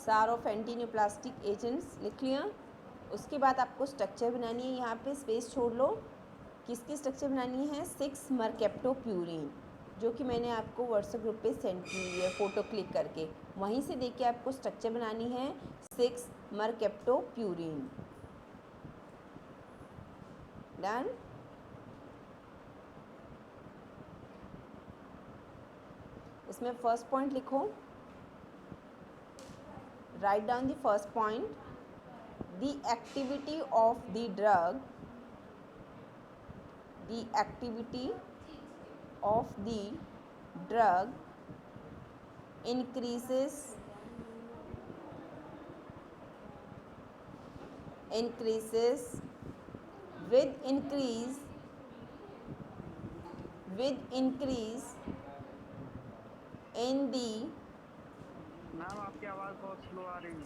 सारोफेंटिनोप्लास्टिक agents लिख लिया। उसके बाद आपको स्ट्रक्चर बनानी है, यहाँ पे स्पेस छोड़ लो। किसकी स्ट्रक्चर बनानी है? 6 मरकेप्टोप्यूरिन, जो कि मैंने आपको व्हाट्सएप ग्रुप पे सेंड की हुई है फ़ोटो क्लिक करके। वहीं से देख के आपको स्ट्रक्चर बनानी है 6 मरकेप्टोप्यूरिन। डन। इसमें फर्स्ट पॉइंट लिखो, write down the first point. The activity of the drug, the activity of the drug increases with increase in the ma'am आपकी आवाज़ बहुत स्लो आ रही है।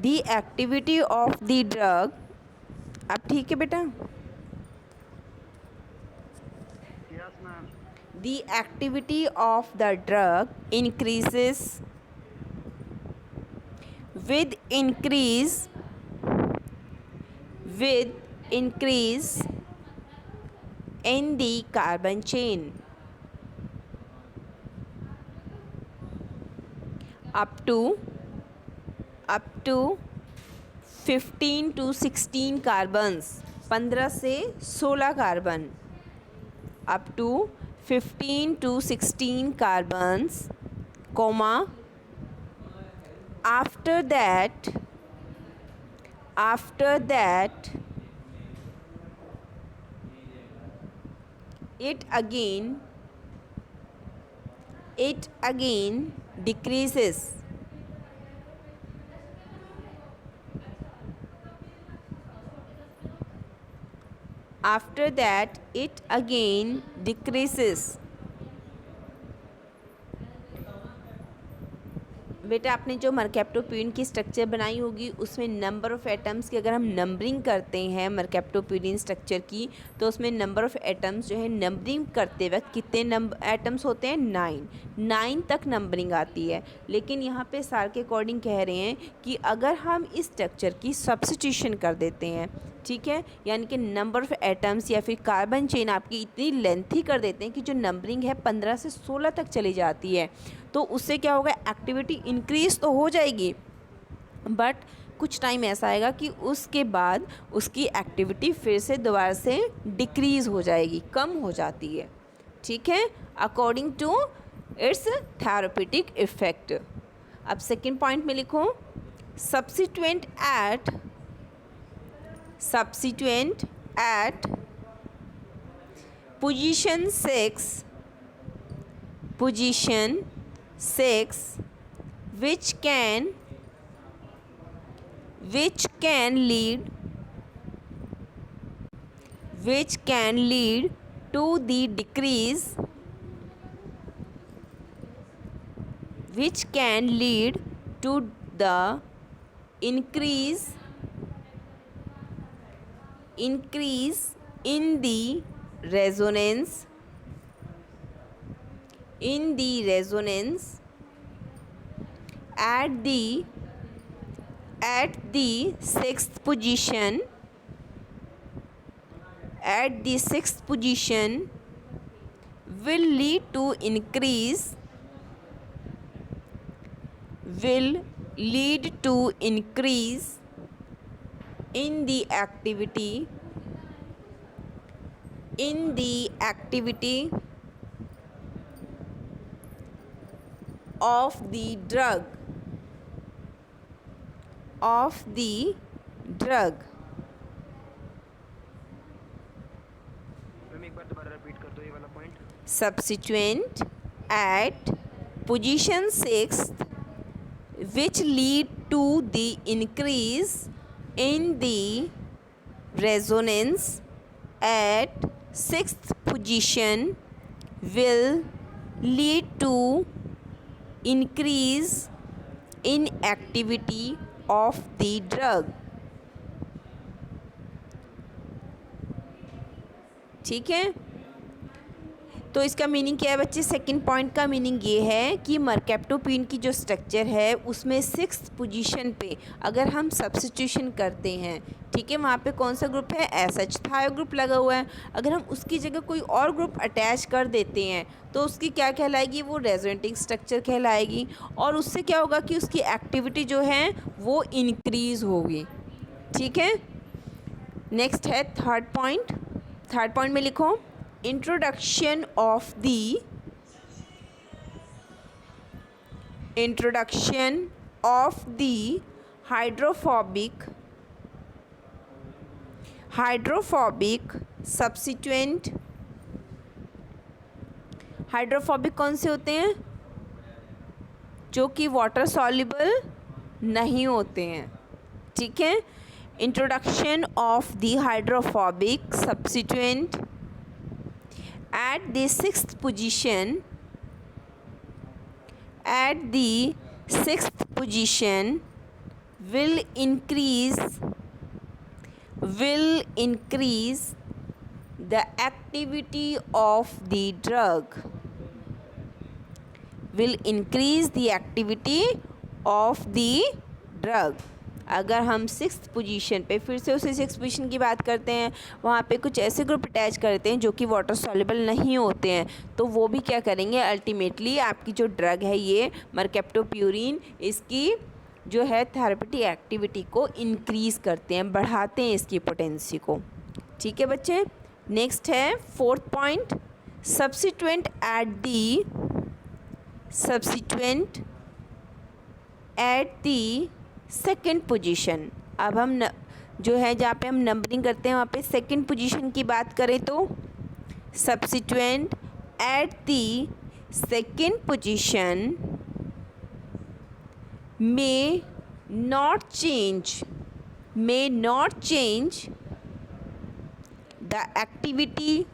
the activity of the drug। अब ठीक है बेटा? Yes ma'am. The activity of the drug increases with increase in the carbon chain up to 15 to 16 carbons, 15 से 16 carbon, up to 15 to 16 carbons, comma, after that it again decreases after that it again decreases। बेटा आपने जो मरकेप्टोप्यूरिन की structure बनाई होगी उसमें number of atoms की अगर हम नंबरिंग करते हैं मरकेप्टोप्यूरिन स्ट्रक्चर की, तो उसमें नंबर ऑफ़ एटम्स जो है नंबरिंग करते वक्त कितने एटम्स होते हैं? 9 तक नंबरिंग आती है। लेकिन यहाँ पे सार के अकॉर्डिंग कह रहे हैं कि अगर हम इस स्ट्रक्चर की सब्स्टिट्यूशन कर देते हैं, ठीक है, यानी कि नंबर ऑफ़ एटम्स या फिर कार्बन चेन आपकी इतनी लेंथी कर देते हैं कि जो नंबरिंग है 15 से 16 तक चली जाती है, तो उससे क्या होगा? एक्टिविटी इंक्रीज़ तो हो जाएगी, बट कुछ टाइम ऐसा आएगा कि उसके बाद उसकी एक्टिविटी फिर से दोबारा से डिक्रीज़ हो जाएगी, कम हो जाती है, ठीक है, according to its therapeutic effect. अब सेकेंड पॉइंट में लिखो, substituent at position 6 which can lead to the decrease increase in the resonance at the sixth position will lead to increase in the activity of the drug ma'am एक बार दोबारा repeat कर दो ये वाला point. substituent at position 6 which lead to the increase in the resonance at 6th position will lead to increase in activity of the drug। ठीक है, तो इसका मीनिंग क्या है बच्चे? सेकंड पॉइंट का मीनिंग ये है कि मरकैप्टोप्यून की जो स्ट्रक्चर है उसमें 6th पोजीशन पे अगर हम सब्स्टिट्यूशन करते हैं, ठीक है, वहाँ पे कौन सा ग्रुप है? SH थायो ग्रुप लगा हुआ है। अगर हम उसकी जगह कोई और ग्रुप अटैच कर देते हैं तो उसकी क्या कहलाएगी? वो रेजोनेटिंग स्ट्रक्चर कहलाएगी। और उससे क्या होगा कि उसकी एक्टिविटी जो है वो इंक्रीज़ होगी, ठीक है। नेक्स्ट है थर्ड पॉइंट। थर्ड पॉइंट में लिखो introduction of the hydrophobic substituent। Hydrophobic कौन से होते हैं? जो कि वाटर सॉल्युबल नहीं होते हैं, ठीक है। Introduction of the hydrophobic substituent at the 6th position will increase the activity of the drug, will increase the activity of the drug। अगर हम 6th पोजीशन पे, फिर से उसी 6th पोजीशन की बात करते हैं, वहाँ पे कुछ ऐसे ग्रुप अटैच करते हैं जो कि वाटर सॉल्युबल नहीं होते हैं, तो वो भी क्या करेंगे? अल्टीमेटली आपकी जो ड्रग है ये मरकैप्टोप्यूरिन, इसकी जो है थेरेपेटिक एक्टिविटी को इंक्रीज़ करते हैं, बढ़ाते हैं इसकी पोटेंसी को, ठीक है बच्चे। नेक्स्ट है fourth point, substituent at the second position. अब हम जो है जहाँ पे हम नंबरिंग करते हैं वहाँ पे सेकेंड पोजीशन की बात करें तो substituent at the second position may not change the activity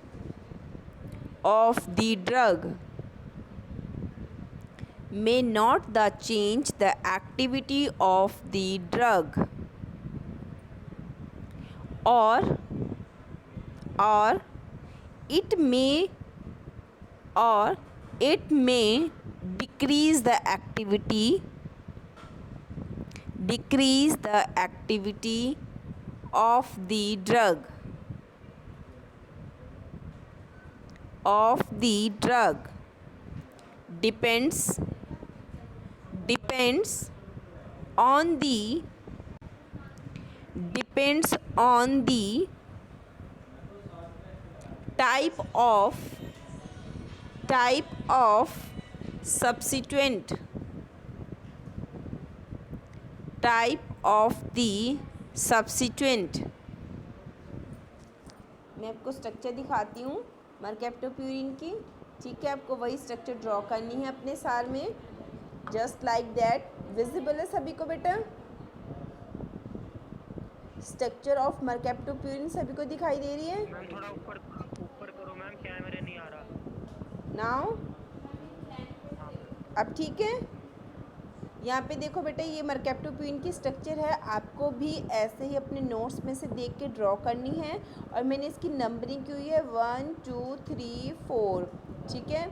of the drug, may not the change the activity of the drug, or it may decrease the activity of the drug depends on the type of substituent, मैं आपको structure दिखाती हूँ मरकैप्टोप्यूरिन की, ठीक है। आपको वही structure draw करनी है अपने सार में, जस्ट लाइक दैट। विजिबल है सभी को बेटा? स्ट्रक्चर ऑफ मरकैप्टोप्यूरिन सभी को दिखाई दे रही है? मैम थोड़ा ऊपर करो मैम, कैमरे नहीं आ रहा। नाउ अब ठीक है। यहाँ पे देखो बेटा, ये मरकैप्टोप्यूरिन की स्ट्रक्चर है, आपको भी ऐसे ही अपने नोट्स में से देख के ड्रॉ करनी है। और मैंने इसकी नंबरिंग की हुई है 1 2 3 4, ठीक है।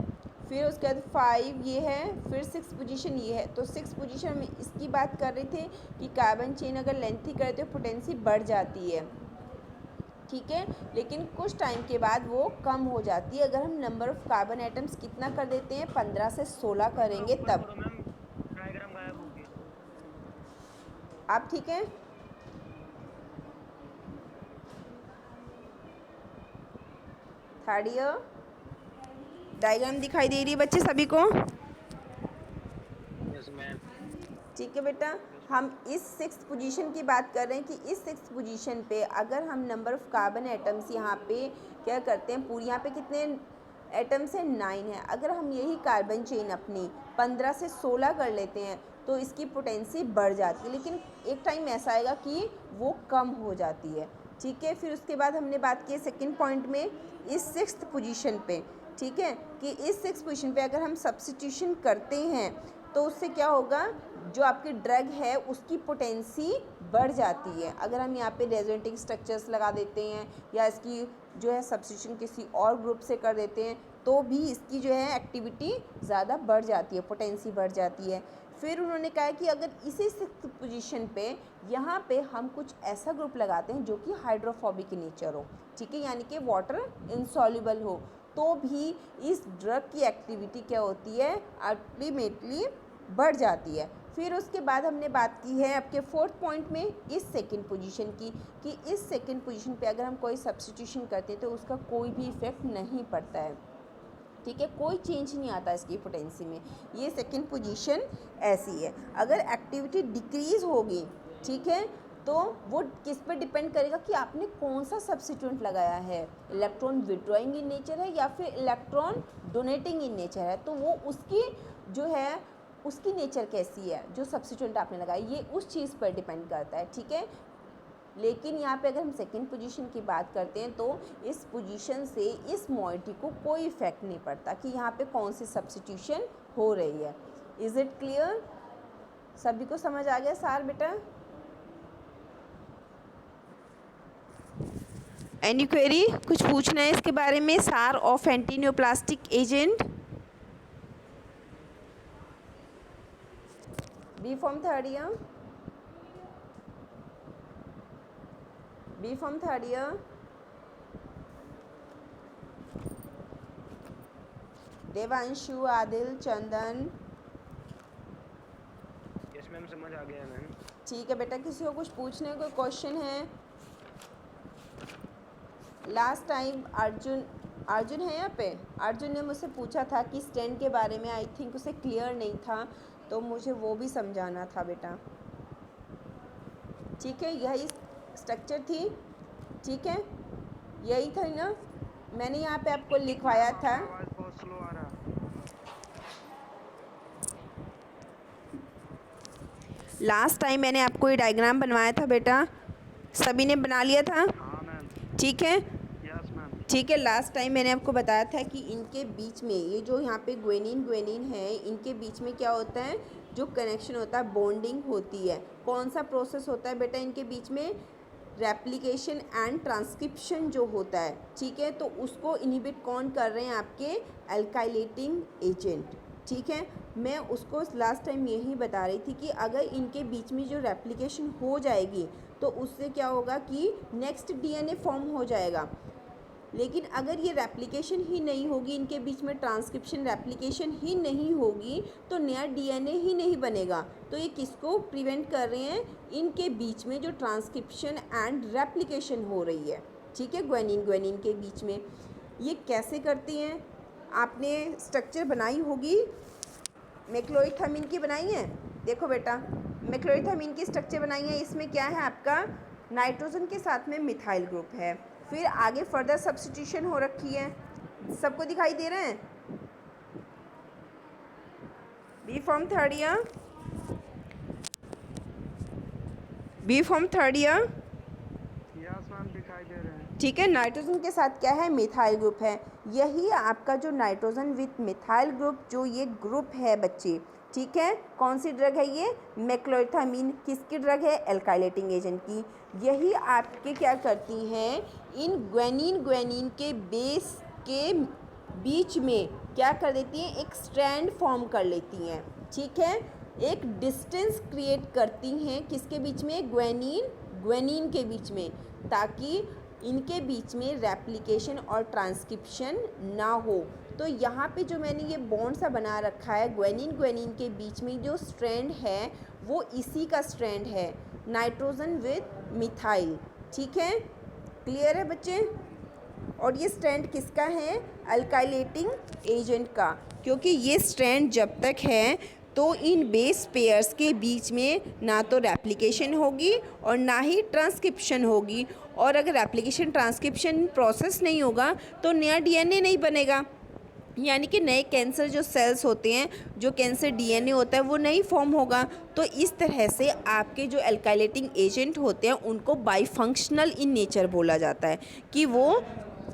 फिर उसके बाद 5 ये है, फिर 6 पोजीशन ये है। तो 6 पोजीशन में इसकी बात कर रहे थे कि कार्बन चेन अगर लेंथी करते हो पोटेंसी बढ़ जाती है, ठीक है, लेकिन कुछ टाइम के बाद वो कम हो जाती है। अगर हम नंबर ऑफ़ कार्बन एटम्स कितना कर देते हैं, 15 से 16 करेंगे तब। डायग्राम गायब हो गया। आप ठीक है? थर्ड ईयर डायग्राम दिखाई दे रही है बच्चे सभी को? Yes ma'am. ठीक है बेटा, हम इस 6th पोजीशन की बात कर रहे हैं कि इस 6th पोजीशन पे अगर हम नंबर ऑफ़ कार्बन एटम्स यहाँ पे क्या करते हैं, पूरी यहाँ पे कितने एटम्स हैं? 9 है। अगर हम यही कार्बन चेन अपनी 15 से 16 कर लेते हैं तो इसकी पोटेंसी बढ़ जाती है, लेकिन एक टाइम ऐसा आएगा कि वो कम हो जाती है, ठीक है। फिर उसके बाद हमने बात की सेकंड पॉइंट में इस 6th पोजीशन पे, ठीक है, कि इस 6th पोजीशन पे अगर हम सब्स्टिट्यूशन करते हैं तो उससे क्या होगा, जो आपकी ड्रग है उसकी पोटेंसी बढ़ जाती है। अगर हम यहाँ पे रेजोनेटिंग स्ट्रक्चर्स लगा देते हैं या इसकी जो है सब्स्टिट्यूशन किसी और ग्रुप से कर देते हैं तो भी इसकी जो है एक्टिविटी ज़्यादा बढ़ जाती है, पोटेंसी बढ़ जाती है। फिर उन्होंने कहा कि अगर इसी 6th पोजीशन पे यहाँ पे हम कुछ ऐसा ग्रुप लगाते हैं जो कि हाइड्रोफोबिक इन नेचर हो, ठीक है, यानी कि वाटर इनसॉल्युबल हो, तो भी इस ड्रग की एक्टिविटी क्या होती है, अल्टीमेटली बढ़ जाती है। फिर उसके बाद हमने बात की है आपके 4th पॉइंट में इस 2nd पोजीशन की, कि इस 2nd पोजीशन पे अगर हम कोई सब्स्टिट्यूशन करते हैं तो उसका कोई भी इफ़ेक्ट नहीं पड़ता है, ठीक है, कोई चेंज नहीं आता इसकी पोटेंसी में। ये 2nd पोजीशन ऐसी है। अगर एक्टिविटी डिक्रीज़ होगी, ठीक है, तो वो किस पर डिपेंड करेगा कि आपने कौन सा सब्स्टिट्यूएंट लगाया है, इलेक्ट्रॉन विड्रॉइंग इन नेचर है या फिर इलेक्ट्रॉन डोनेटिंग इन नेचर है, तो वो उसकी जो है उसकी नेचर कैसी है, जो सब्स्टिट्यूएंट आपने लगाया, ये उस चीज़ पर डिपेंड करता है, ठीक है। लेकिन यहाँ पे अगर हम 2nd पोजीशन की बात करते हैं तो इस पोजीशन से इस मॉइटी को कोई इफेक्ट नहीं पड़ता कि यहाँ पे कौन सी सब्स्टिट्यूशन हो रही है। Is it clear? सभी को समझ आ गया सार बेटा? Any query? कुछ पूछना है इसके बारे में, SAR of antineoplastic agent? B pharm third year, B pharm third year, Devanshu, Adil, Chandan? Yes ma'am, समझ आ गया मैम। ठीक है बेटा, किसी को कुछ पूछने कोई क्वेश्चन है? लास्ट टाइम अर्जुन है यहाँ पे, अर्जुन ने मुझसे पूछा था कि स्टैंड के बारे में, आई थिंक उसे क्लियर नहीं था, तो मुझे वो भी समझाना था बेटा, ठीक है। यही स्ट्रक्चर थी, ठीक है, यही था ना, मैंने यहाँ पे आपको लिखवाया था। आवाज़ बहुत स्लो आ रहा। लास्ट टाइम मैंने आपको ये डायग्राम बनवाया था बेटा, सभी ने बना लिया था, हाँ मैम। ठीक है, यस मैम। ठीक है। लास्ट टाइम मैंने आपको बताया था कि इनके बीच में ये जो यहाँ पे ग्वेनिन है, इनके बीच में क्या होता है, जो कनेक्शन होता है, बॉन्डिंग होती है। कौन सा प्रोसेस होता है बेटा इनके बीच में? रेप्लिकेशन एंड ट्रांसक्रिप्शन जो होता है, ठीक है, तो उसको इनहिबिट कौन कर रहे हैं? आपके अल्काइलेटिंग एजेंट, ठीक है। मैं उसको लास्ट टाइम यही बता रही थी कि अगर इनके बीच में जो रेप्लिकेशन हो जाएगी तो उससे क्या होगा कि नेक्स्ट डीएनए फॉर्म हो जाएगा। लेकिन अगर ये रेप्लिकेशन ही नहीं होगी, इनके बीच में ट्रांसक्रिप्शन रेप्लिकेशन ही नहीं होगी, तो नया डीएनए ही नहीं बनेगा। तो ये किसको प्रिवेंट कर रहे हैं? इनके बीच में जो ट्रांसक्रिप्शन एंड रेप्लिकेशन हो रही है, ठीक है, ग्वेनिन के बीच में। ये कैसे करती हैं? आपने स्ट्रक्चर बनाई होगी, मैक्लोइड-थीमिन की बनाई है। देखो बेटा, मैक्लोइड-थीमिन की स्ट्रक्चर बनाई है, इसमें क्या है आपका, नाइट्रोजन के साथ में मिथाइल ग्रुप है, फिर आगे फर्दर सब्स्टिट्यूशन हो रखी है। सबको दिखाई दे रहे हैं? B pharm third year, B pharm third year, yes ma'am, दिखाई दे रहे हैं। ठीक है। नाइट्रोजन के साथ क्या है? मिथाइल ग्रुप है। यही आपका जो नाइट्रोजन विथ मिथाइल ग्रुप, जो ये ग्रुप है बच्चे, ठीक है, कौन सी ड्रग है ये? मैक्लोइड-थीमिन। किसकी ड्रग है? अल्काइलेटिंग एजेंट की। यही आपके क्या करती हैं, इन ग्वेनिन के बेस के बीच में क्या कर देती हैं? एक स्ट्रैंड फॉर्म कर लेती हैं, ठीक है, एक डिस्टेंस क्रिएट करती हैं। किसके बीच में? ग्वेनिन के बीच में, ताकि इनके बीच में रेप्लिकेशन और ट्रांसक्रिप्शन ना हो। तो यहाँ पे जो मैंने ये बॉन्ड सा बना रखा है, ग्वेनिन के बीच में जो स्ट्रैंड है वो इसी का स्ट्रैंड है, नाइट्रोजन विथ मिथाइल, ठीक है। क्लियर है बच्चे? और ये स्ट्रैंड किसका है? अल्काइलेटिंग एजेंट का, क्योंकि ये स्ट्रैंड जब तक है तो इन बेस पेयर्स के बीच में ना तो रेप्लिकेशन होगी और ना ही ट्रांसक्रिप्शन होगी, और अगर रेप्लिकेशन ट्रांसक्रिप्शन प्रोसेस नहीं होगा तो नया डीएनए नहीं बनेगा, यानी कि नए कैंसर जो सेल्स होते हैं, जो कैंसर डीएनए होता है, वो नहीं फॉर्म होगा। तो इस तरह से आपके जो अल्काइलेटिंग एजेंट होते हैं उनको बाईफंक्शनल इन नेचर बोला जाता है, कि वो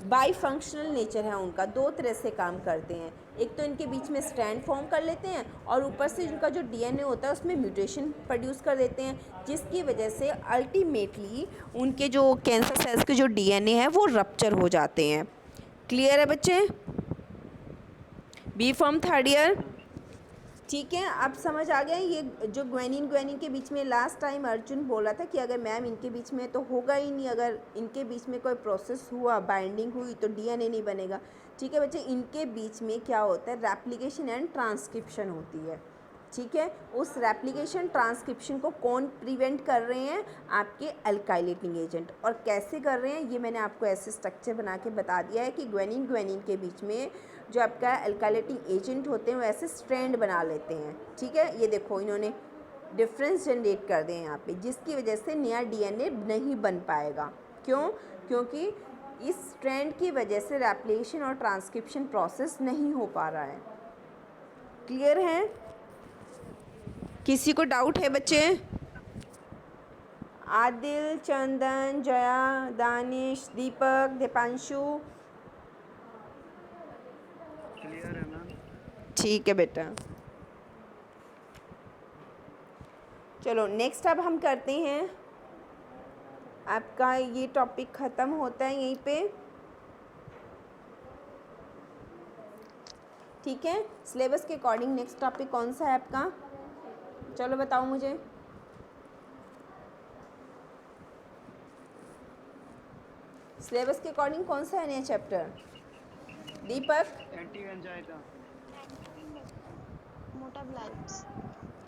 बाईफंक्शनल नेचर है उनका, दो तरह से काम करते हैं। एक तो इनके बीच में स्ट्रैंड फॉर्म कर लेते हैं और ऊपर से इनका जो डीएनए होता है उसमें म्यूटेशन प्रोड्यूस कर देते हैं, जिसकी वजह से अल्टीमेटली उनके जो कैंसर सेल्स के जो डीएनए है वो रप्चर हो जाते हैं। क्लियर है बच्चे? B pharm third year. ठीक है, अब समझ आ गया। ये जो ग्वेनिन के बीच में लास्ट टाइम अर्जुन बोला था कि अगर मैम इनके बीच में तो होगा ही नहीं, अगर इनके बीच में कोई प्रोसेस हुआ, बाइंडिंग हुई तो डीएनए नहीं बनेगा। ठीक है बच्चे, इनके बीच में क्या होता है, रेप्लिकेशन एंड ट्रांसक्रिप्शन होती है। ठीक है, उस रेप्लिकेशन ट्रांसक्रिप्शन को कौन प्रिवेंट कर रहे हैं, आपके अल्काइलेटिंग एजेंट। और कैसे कर रहे हैं ये मैंने आपको ऐसे स्ट्रक्चर बना के बता दिया है कि ग्वेनिन के बीच में जो आपका अल्काइलेटिंग एजेंट होते हैं वो ऐसे स्ट्रैंड बना लेते हैं। ठीक है, ये देखो इन्होंने डिफरेंस जनरेट कर दिए यहाँ पे, जिसकी वजह से नया डीएनए नहीं बन पाएगा। क्यों? क्योंकि इस स्ट्रैंड की वजह से रेप्लिकेशन और ट्रांसक्रिप्शन प्रोसेस नहीं हो पा रहा है। क्लियर है? किसी को डाउट है बच्चे? आदिल, चंदन, जया, दानिश, दीपक, दीपांशु? क्लियर है मैम। ठीक है बेटा, चलो नेक्स्ट अब हम करते हैं, आपका ये टॉपिक ख़त्म होता है यहीं पे। ठीक है, सिलेबस के अकॉर्डिंग नेक्स्ट टॉपिक कौन सा है आपका? चलो बताओ मुझे। सिलेबस के अकॉर्डिंग कौन सा है नया chapter? Deepak? Anti angina. Metabolites.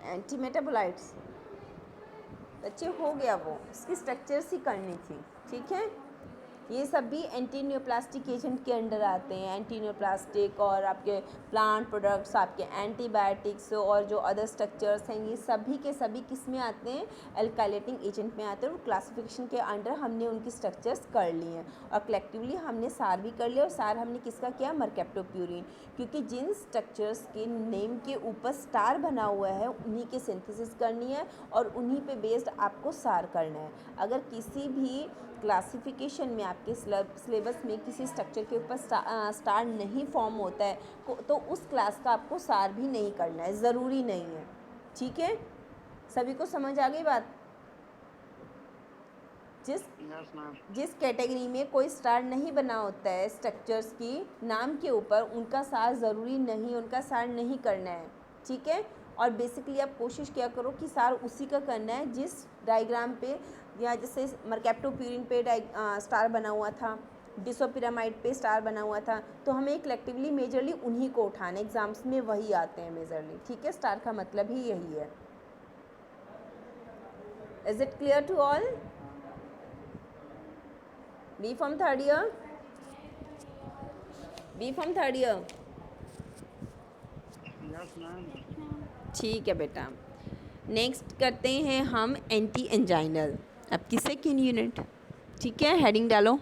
Anti metabolites. बच्चे हो गया वो, इसकी स्ट्रक्चर्स ही करनी थी। ठीक है, ये सब भी एंटी न्यूप्लास्टिक एजेंट के अंडर आते हैं। एंटी न्यूप्लास्टिक और आपके प्लांट प्रोडक्ट्स, आपके एंटीबायोटिक्स और जो अदर स्ट्रक्चर्स हैं, ये सभी के सभी किस में आते हैं, अल्काइलेटिंग एजेंट में आते हैं। और क्लासिफिकेशन के अंडर हमने उनकी स्ट्रक्चर्स कर ली हैं और कलेक्टिवली हमने सार भी कर लिया। और सार हमने किसका किया, मरकैप्टोप्यूरिन, क्योंकि जिन स्ट्रक्चर्स के नेम के ऊपर स्टार बना हुआ है उन्हीं के सिंथेसिस करनी है और उन्हीं पे बेस्ड आपको सार करना है। अगर किसी भी क्लासिफिकेशन में आपके सिलेबस में किसी स्ट्रक्चर के ऊपर स्टार नहीं फॉर्म होता है तो उस क्लास का आपको सार भी नहीं करना है, ज़रूरी नहीं है। ठीक है, सभी को समझ आ गई बात? जिस कैटेगरी में कोई स्टार नहीं बना होता है स्ट्रक्चर्स की नाम के ऊपर, उनका सार ज़रूरी नहीं, उनका सार नहीं करना है। ठीक है, और बेसिकली आप कोशिश किया करो कि सार उसी का करना है जिस डायग्राम पे, या जैसे मरकैप्टोप्यूरिन पे स्टार बना हुआ था, डिसोपिरामाइड पे स्टार बना हुआ था, तो हमें कलेक्टिवली मेजरली उन्हीं को उठाना, एग्जाम्स में वही आते हैं मेजरली। ठीक है, स्टार का मतलब ही यही है। Is it clear to all? B pharm third year, B pharm third year. Yes ma'am. ठीक है बेटा, नेक्स्ट करते हैं हम एंटी एंजाइनल, आपकी सेकेंड यूनिट। ठीक है, हेडिंग डालो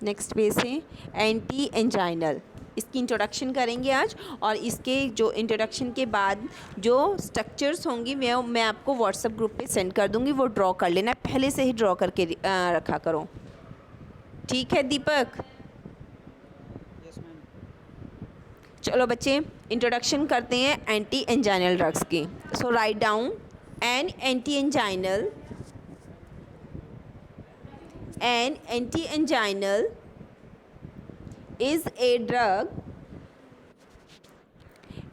नेक्स्ट पेज से, एंटी एंजाइनल। इसकी इंट्रोडक्शन करेंगे आज, और इसके जो इंट्रोडक्शन के बाद जो स्ट्रक्चर्स होंगी मैं आपको व्हाट्सएप ग्रुप पे सेंड कर दूंगी, वो ड्रॉ कर लेना, पहले से ही ड्रॉ करके रखा करो। ठीक है दीपक? Yes ma'am. चलो बच्चे, इंट्रोडक्शन करते हैं एंटी एंजाइनल ड्रग्स की। So write down, an anti anginal, an anti-anginal is a drug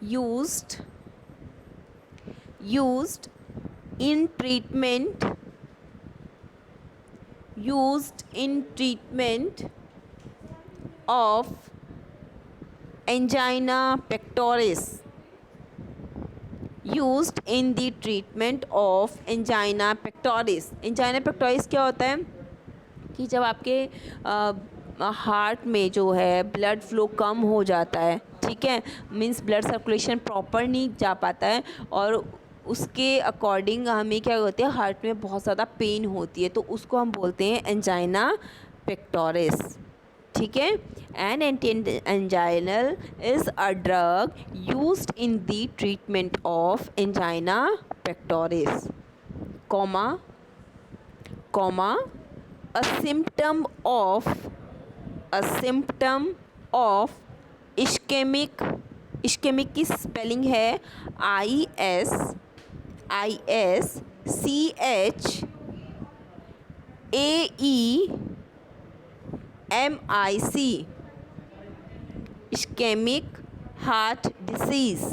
used in treatment of angina pectoris, used in the treatment of angina pectoris। angina pectoris क्या होता है कि जब आपके हार्ट में जो है ब्लड फ्लो कम हो जाता है, ठीक है, मींस ब्लड सर्कुलेशन प्रॉपर नहीं जा पाता है, और उसके अकॉर्डिंग हमें क्या होती है, हार्ट में बहुत ज़्यादा पेन होती है, तो उसको हम बोलते हैं एंजाइना पेक्टोरिस। ठीक है, an anti anginal is a drug used in the treatment of angina pectoris, comma a symptom of ischemic की स्पेलिंग है ISCHAEMIC, ischemic heart disease.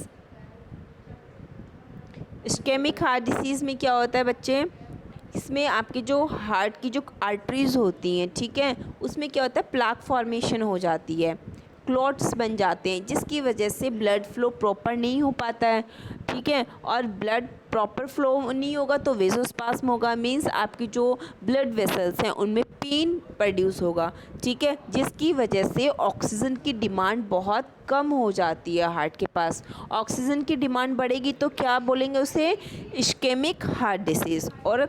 Ischaemic heart disease में क्या होता है बच्चे, इसमें आपके जो हार्ट की जो आर्टरीज होती हैं, ठीक है, उसमें क्या होता है, प्लाक फॉर्मेशन हो जाती है, क्लॉट्स बन जाते हैं, जिसकी वजह से ब्लड फ्लो प्रॉपर नहीं हो पाता है, ठीक है। और ब्लड प्रॉपर फ्लो नहीं होगा तो वेसोस्पास्म होगा, मींस आपकी जो ब्लड वेसल्स हैं उनमें पेन प्रोड्यूस होगा, ठीक है, जिसकी वजह से ऑक्सीजन की डिमांड बहुत कम हो जाती है हार्ट के पास। ऑक्सीजन की डिमांड बढ़ेगी तो क्या बोलेंगे उसे, इस्केमिक हार्ट डिसीज़। और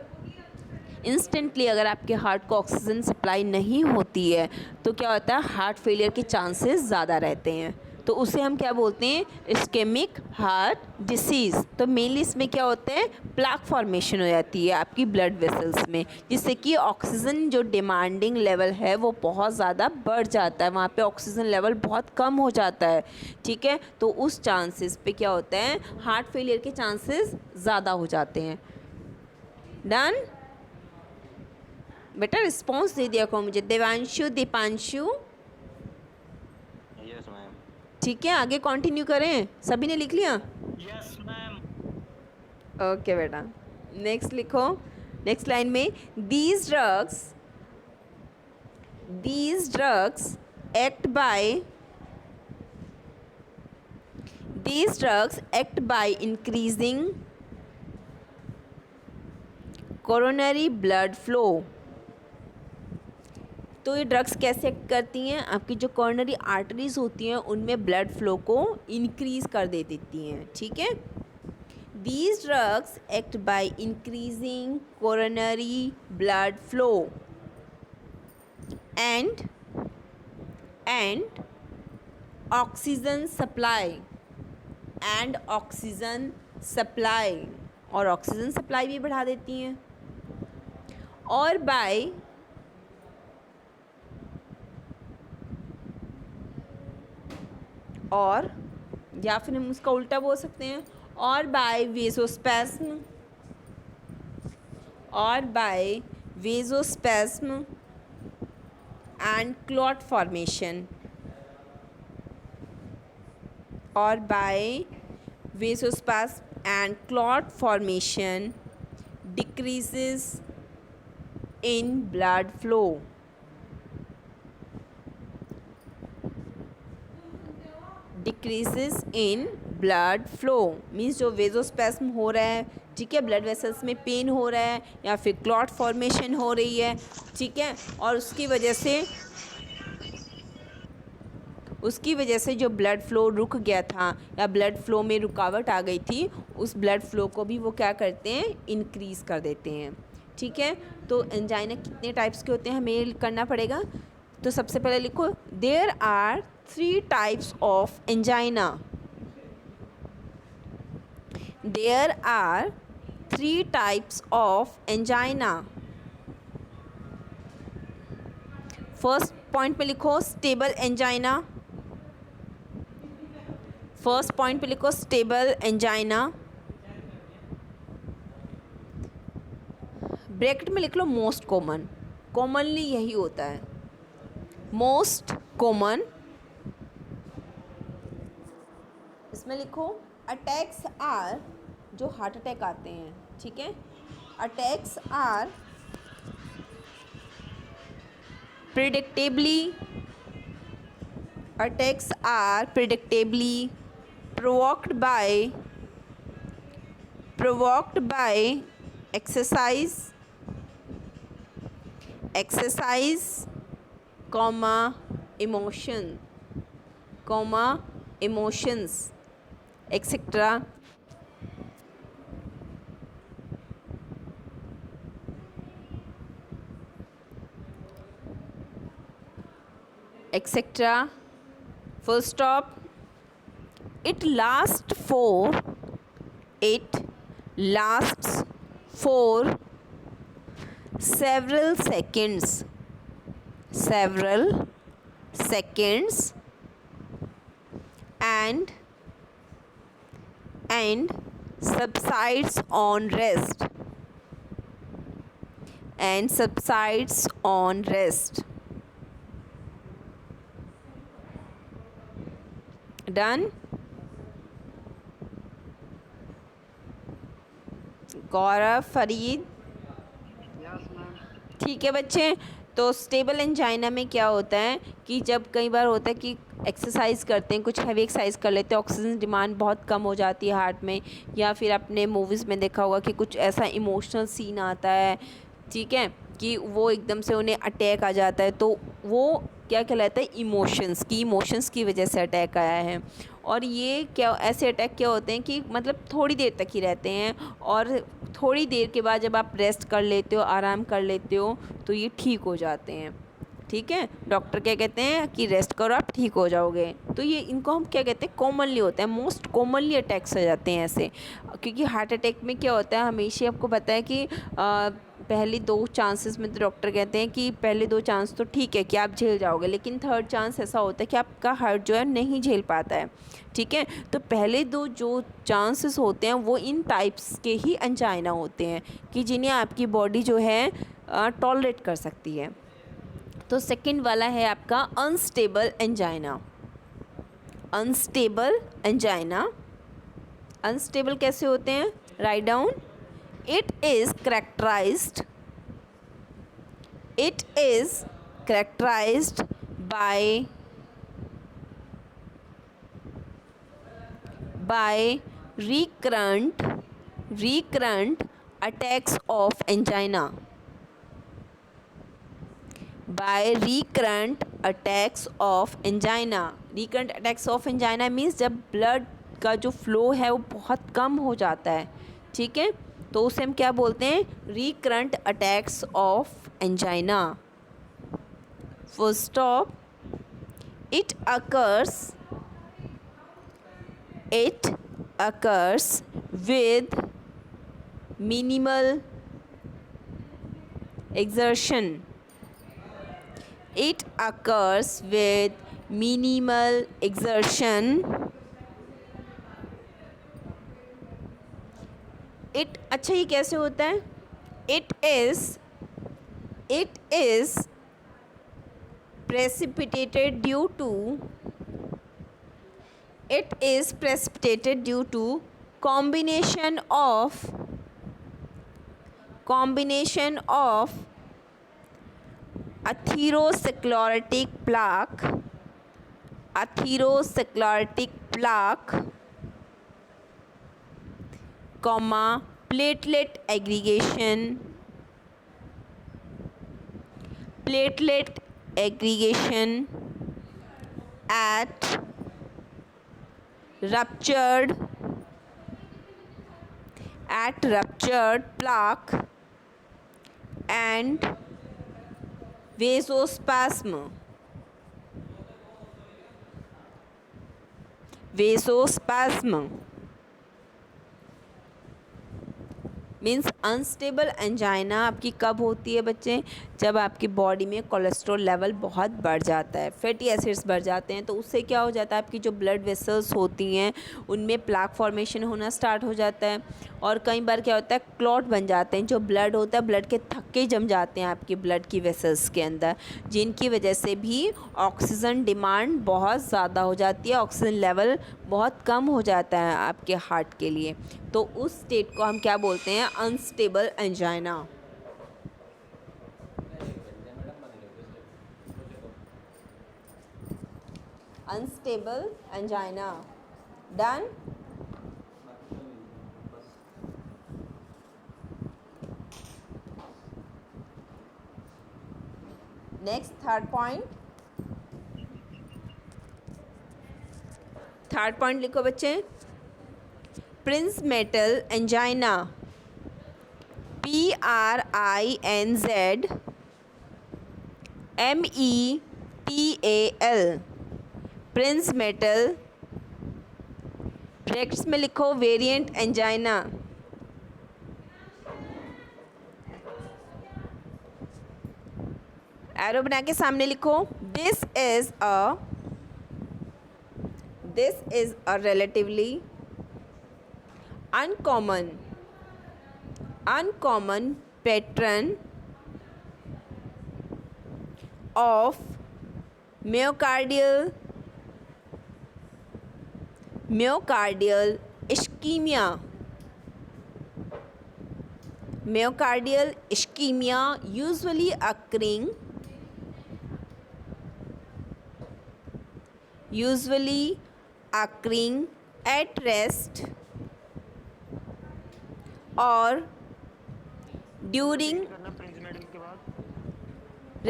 इंस्टेंटली अगर आपके हार्ट को ऑक्सीजन सप्लाई नहीं होती है तो क्या होता है, हार्ट फेलियर के चांसेस ज़्यादा रहते हैं, तो उसे हम क्या बोलते हैं, इस्केमिक हार्ट डिसीज़। तो मेनली इसमें क्या होता है, प्लाक फॉर्मेशन हो जाती है आपकी ब्लड वेसल्स में, जिससे कि ऑक्सीजन जो डिमांडिंग लेवल है वो बहुत ज़्यादा बढ़ जाता है, वहाँ पे ऑक्सीजन लेवल बहुत कम हो जाता है, ठीक है। तो उस चांसेस पे क्या होता है, हार्ट फेलियर के चांसेस ज़्यादा हो जाते हैं। डन बेटा, रिस्पॉन्स दे दिया करो मुझे, देवांशु, दीपांशु, यस मैम। ठीक है। आगे कंटिन्यू करें, सभी ने लिख लिया? Yes ma'am. ओके बेटा, नेक्स्ट लिखो। नेक्स्ट लाइन में, these drugs act by increasing coronary blood flow. तो ये ड्रग्स कैसे एक्ट करती हैं, आपकी जो कोरोनरी आर्टरीज होती हैं उनमें ब्लड फ्लो को इंक्रीज़ कर देती हैं, ठीक है। These drugs act by increasing coronary blood flow and oxygen supply, और ऑक्सीजन सप्लाई भी बढ़ा देती हैं। और या फिर हम उसका उल्टा बोल सकते हैं, और by vasospasm and clot formation, decreases in blood flow। Decreases in blood flow means जो वेजोस्पैस्म हो रहा है, ठीक है, ब्लड वेसल्स में पेन हो रहा है या फिर क्लॉट फॉर्मेशन हो रही है, ठीक है, और उसकी वजह से जो ब्लड फ्लो रुक गया था या ब्लड फ्लो में रुकावट आ गई थी, उस ब्लड फ्लो को भी वो क्या करते हैं, इंक्रीज़ कर देते हैं, ठीक है। तो एंजाइना कितने टाइप्स के होते हैं हमें करना पड़ेगा। तो सबसे पहले लिखो, there are 3 types of angina. There are 3 types of angina. First point पे लिखो स्टेबल एंजाइना। फर्स्ट पॉइंट पे लिखो स्टेबल एंजाइना। ब्रैकेट में लिख लो मोस्ट कॉमन, कॉमनली यही होता है, मोस्ट कॉमन। इसमें लिखो अटैक्स आर, जो हार्ट अटैक आते हैं, ठीक है, attacks are predictably provoked by exercise, emotions, etc. Full stop. It lasts for several seconds and subsides on rest. Done. Gaurav, Farid, yes ma'am. ठीक है बच्चे। तो स्टेबल एंजाइना में क्या होता है कि जब कई बार होता है कि एक्सरसाइज करते हैं, कुछ हैवी एक्सरसाइज कर लेते हैं, ऑक्सीजन डिमांड बहुत कम हो जाती है हार्ट में, या फिर आपने मूवीज़ में देखा होगा कि कुछ ऐसा इमोशनल सीन आता है, ठीक है, कि वो एकदम से उन्हें अटैक आ जाता है, तो वो क्या कहलाता है, इमोशंस की वजह से अटैक आया है। और ये क्या, ऐसे अटैक क्या होते हैं कि मतलब थोड़ी देर तक ही रहते हैं, और थोड़ी देर के बाद जब आप रेस्ट कर लेते हो, आराम कर लेते हो, तो ये ठीक हो जाते हैं, ठीक है। डॉक्टर क्या कहते हैं कि रेस्ट करो, आप ठीक हो जाओगे। तो ये इनको हम क्या कहते हैं, कॉमनली होता है, मोस्ट कॉमनली अटैक्स हो जाते हैं ऐसे। क्योंकि हार्ट अटैक में क्या होता है, हमेशा आपको पता है कि पहले 2 चांसेस में तो डॉक्टर कहते हैं कि पहले 2 चांस तो ठीक है कि आप झेल जाओगे, लेकिन थर्ड चांस ऐसा होता है कि आपका हार्ट जो है नहीं झेल पाता है, ठीक है। तो पहले 2 जो चांसेस होते हैं वो इन टाइप्स के ही एंजाइना होते हैं कि जिन्हें आपकी बॉडी जो है टॉलरेट कर सकती है। तो सेकंड वाला है आपका unstable angina. Unstable angina, unstable कैसे होते हैं, write down. It is characterised by recurrent attacks of angina, by recurrent attacks of angina means जब ब्लड का जो फ्लो है वो बहुत कम हो जाता है, ठीक है, तो उसे हम क्या बोलते हैं, recurrent attacks of angina. Full stop. It occurs with minimal exertion. It occurs with minimal exertion. अच्छा ये कैसे होता है, It is precipitated due to combination of atherosclerotic plaque, platelet aggregation at ruptured plaque and vasospasm means unstable angina आपकी कब होती है बच्चे, जब आपकी बॉडी में कोलेस्ट्रॉल लेवल बहुत बढ़ जाता है, फैटी एसिड्स बढ़ जाते हैं, तो उससे क्या हो जाता है, आपकी जो ब्लड वेसल्स होती हैं उनमें प्लाक फॉर्मेशन होना स्टार्ट हो जाता है, और कई बार क्या होता है, क्लॉट बन जाते हैं, जो ब्लड होता है ब्लड के थक्के जम जाते हैं आपकी ब्लड की वेसल्स के अंदर, जिनकी वजह से भी ऑक्सीजन डिमांड बहुत ज़्यादा हो जाती है, ऑक्सीजन लेवल बहुत कम हो जाता है आपके हार्ट के लिए। तो उस स्टेट को हम क्या बोलते हैं, unstable angina. Unstable angina, done. Next third point लिखो बच्चे, प्रिंसमेटल एंजाइना, PRINZMETAL, प्रिंसमेटल। ब्रैकेट्स में लिखो वेरिएंट एंजाइना, एरो बना के सामने लिखो, this is a relatively uncommon pattern of myocardial ischemia myocardial ischemia usually occurring at rest or during करना Prince medal के बाद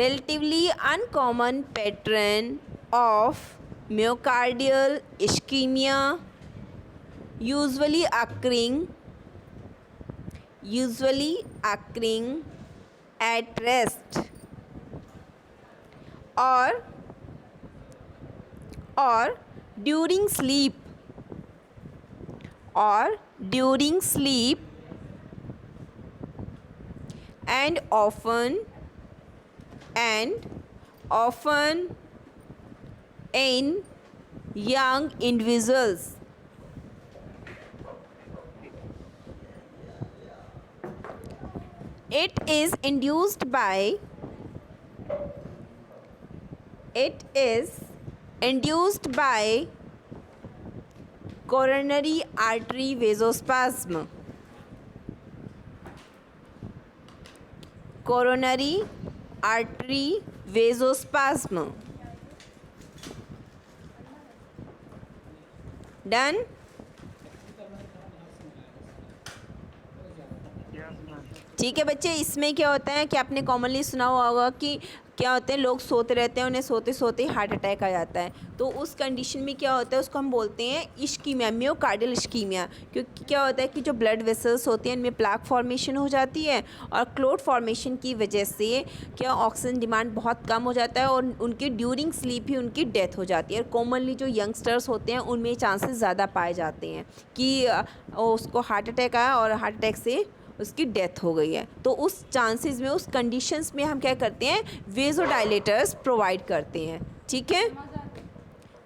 relatively uncommon pattern of myocardial ischemia usually occurring at rest or during sleep and often in young individuals. It is induced by coronary artery vasospasm. Coronary artery vasospasm. Done? Yes ma'am ठीक है बच्चे, इसमें क्या होता है कि आपने commonly सुना हुआ होगा कि क्या होते हैं, लोग सोते रहते हैं, उन्हें सोते सोते हार्ट अटैक आ जाता है। तो उस कंडीशन में क्या होता है, उसको हम बोलते हैं इश्कीमिया, मियोकार्डियल इश्कीमिया। क्योंकि क्या होता है कि जो ब्लड वेसल्स होते हैं इनमें प्लाक फॉर्मेशन हो जाती है और क्लोट फॉर्मेशन की वजह से क्या ऑक्सीजन डिमांड बहुत कम हो जाता है और उनकी ड्यूरिंग स्लीप ही उनकी डेथ हो जाती है। और कॉमनली जो यंगस्टर्स होते हैं उनमें चांसेस ज़्यादा पाए जाते हैं कि उसको हार्ट अटैक आया और हार्ट अटैक से उसकी डेथ हो गई है। तो उस चांसेस में, उस कंडीशंस में हम क्या करते हैं, वेज़ोडाइलेटर्स प्रोवाइड करते हैं। ठीक है,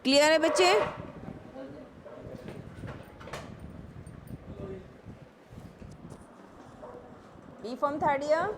क्लियर है बच्चे? B pharm third year.